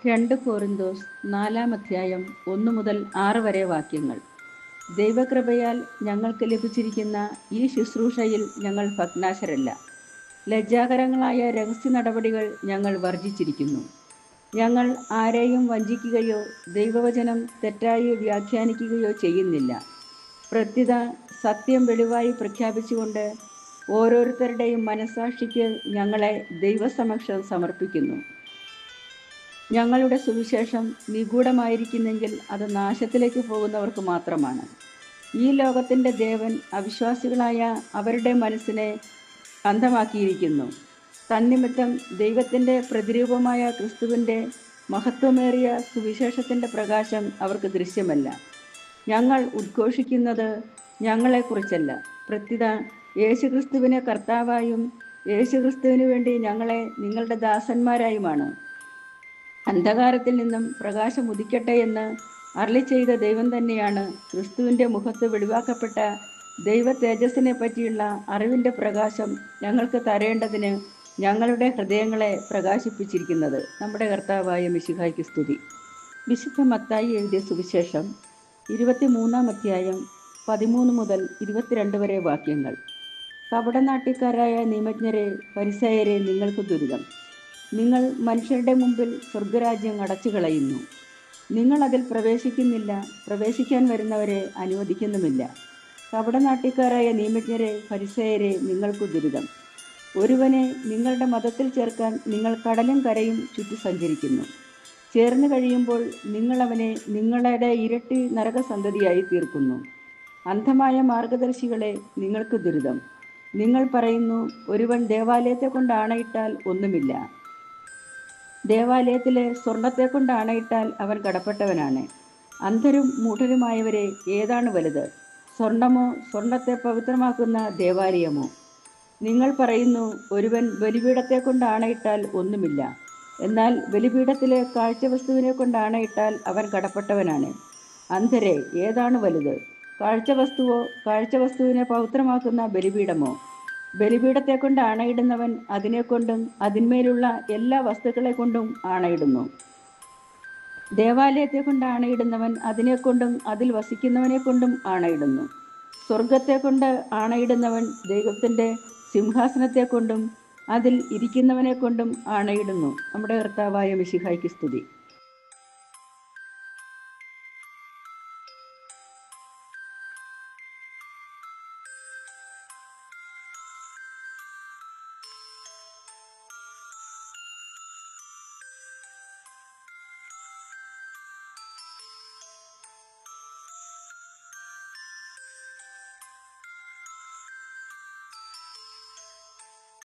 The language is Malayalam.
2 കൊരിന്തോസ് 4-ാം അധ്യായം 1 മുതൽ 6 വരെ വാക്യങ്ങൾ. ദൈവകൃപയാൽ ഞങ്ങൾക്ക് ലഭിച്ചിരിക്കുന്ന ഈ ശുശ്രൂഷയിൽ ഞങ്ങൾ ഭഗ്നാശരല്ല. ലജ്ജാകരങ്ങളായ രഹസ്യ നടപടികൾ ഞങ്ങൾ വർജിച്ചിരിക്കുന്നു. ഞങ്ങൾ ആരെയും വഞ്ചിക്കുകയോ ദൈവവചനം തെറ്റായി വ്യാഖ്യാനിക്കുകയോ ചെയ്യുന്നില്ല. പ്രത്യുത സത്യം വെളിവായി പ്രഖ്യാപിച്ചുകൊണ്ട് ഓരോരുത്തരുടെയും മനസ്സാക്ഷിക്ക് ഞങ്ങളെ ദൈവസമക്ഷം സമർപ്പിക്കുന്നു. ഞങ്ങളുടെ സുവിശേഷം നിഗൂഢമായിരിക്കുന്നെങ്കിൽ അത് നാശത്തിലേക്ക് പോകുന്നവർക്ക് മാത്രമാണ്. ഈ ലോകത്തിൻ്റെ ദേവൻ അവിശ്വാസികളായ അവരുടെ മനസ്സിനെ അന്ധമാക്കിയിരിക്കുന്നു. തന്നിമിത്തം ദൈവത്തിൻ്റെ പ്രതിരൂപമായ ക്രിസ്തുവിൻ്റെ മഹത്വമേറിയ സുവിശേഷത്തിൻ്റെ പ്രകാശം അവർക്ക് ദൃശ്യമല്ല. ഞങ്ങൾ ഉദ്ഘോഷിക്കുന്നത് ഞങ്ങളെക്കുറിച്ചല്ല, പ്രത്യുത യേശുക്രിസ്തുവിനെ കർത്താവായും യേശുക്രിസ്തുവിനു വേണ്ടി ഞങ്ങളെ നിങ്ങളുടെ ദാസന്മാരായുമാണ്. അന്ധകാരത്തിൽ നിന്നും പ്രകാശം ഉദിക്കട്ടെ എന്ന് അരുളി ചെയ്ത ദൈവം തന്നെയാണ് ക്രിസ്തുവിൻ്റെ മുഖത്ത് വെളിവാക്കപ്പെട്ട ദൈവ തേജസ്സിനെ പറ്റിയുള്ള അറിവിൻ്റെ പ്രകാശം ഞങ്ങൾക്ക് തരേണ്ടതിന് ഞങ്ങളുടെ ഹൃദയങ്ങളെ പ്രകാശിപ്പിച്ചിരിക്കുന്നത്. നമ്മുടെ കർത്താവായ മിശിഹായ്ക്ക് സ്തുതി. വിശുദ്ധ മത്തായി എഴുതിയ സുവിശേഷം 23-ാം അധ്യായം 13 മുതൽ 22 വരെ വാക്യങ്ങൾ. കപടനാട്യക്കാരായ നിയമജ്ഞരെ, ഫരിസേയരെ, നിങ്ങൾക്ക് ദുരിതം. നിങ്ങൾ മനുഷ്യരുടെ മുമ്പിൽ സ്വർഗരാജ്യം അടച്ചു കളയുന്നു. നിങ്ങൾ അതിൽ പ്രവേശിക്കുന്നില്ല, പ്രവേശിക്കാൻ വരുന്നവരെ അനുവദിക്കുന്നുമില്ല. കപടനാട്യക്കാരായ നിയമജ്ഞരെ, ഫരിസേയരെ, നിങ്ങൾക്ക് ദുരിതം. ഒരുവനെ നിങ്ങളുടെ മതത്തിൽ ചേർക്കാൻ നിങ്ങൾ കടലും കരയും ചുറ്റി സഞ്ചരിക്കുന്നു. ചേർന്ന് കഴിയുമ്പോൾ നിങ്ങൾ അവനെ നിങ്ങളുടെ ഇരട്ടി നരകസന്തതിയായി തീർക്കുന്നു. അന്ധമായ മാർഗദർശികളെ, നിങ്ങൾക്ക് ദുരിതം. നിങ്ങൾ പറയുന്നു, ഒരുവൻ ദേവാലയത്തെ കൊണ്ട് ആണയിട്ടാൽ ഒന്നുമില്ല, ദേവാലയത്തിലെ സ്വർണത്തെ കൊണ്ട് ആണയിട്ടാൽ അവൻ കടപ്പെട്ടവനാണ്. അന്ധരും മൂഢരുമായവരെ, ഏതാണ് വലുത്, സ്വർണമോ സ്വർണത്തെ പവിത്രമാക്കുന്ന ദേവാലയമോ? നിങ്ങൾ പറയുന്നു, ഒരുവൻ ബലിപീഠത്തെ കൊണ്ട് ആണയിട്ടാൽ ഒന്നുമില്ല, എന്നാൽ ബലിപീഠത്തിലെ കാഴ്ചവസ്തുവിനെ കൊണ്ട് ആണയിട്ടാൽ അവൻ കടപ്പെട്ടവനാണ്. അന്ധരെ, ഏതാണ് വലുത്, കാഴ്ചവസ്തുവോ കാഴ്ചവസ്തുവിനെ പവിത്രമാക്കുന്ന ബലിപീഠമോ? ബലിപീഠത്തെ കൊണ്ട് ആണയിടുന്നവൻ അതിനെക്കൊണ്ടും അതിന്മേലുള്ള എല്ലാ വസ്തുക്കളെ കൊണ്ടും ആണയിടുന്നു. ദേവാലയത്തെ കൊണ്ട് ആണയിടുന്നവൻ അതിനെക്കൊണ്ടും അതിൽ വസിക്കുന്നവനെ കൊണ്ടും ആണയിടുന്നു. സ്വർഗത്തെ കൊണ്ട് ആണയിടുന്നവൻ ദൈവത്തിൻ്റെ സിംഹാസനത്തെ കൊണ്ടും അതിൽ ഇരിക്കുന്നവനെ കൊണ്ടും ആണയിടുന്നു. നമ്മുടെ കർത്താവായ മിശിഹായ്ക്ക് സ്തുതി.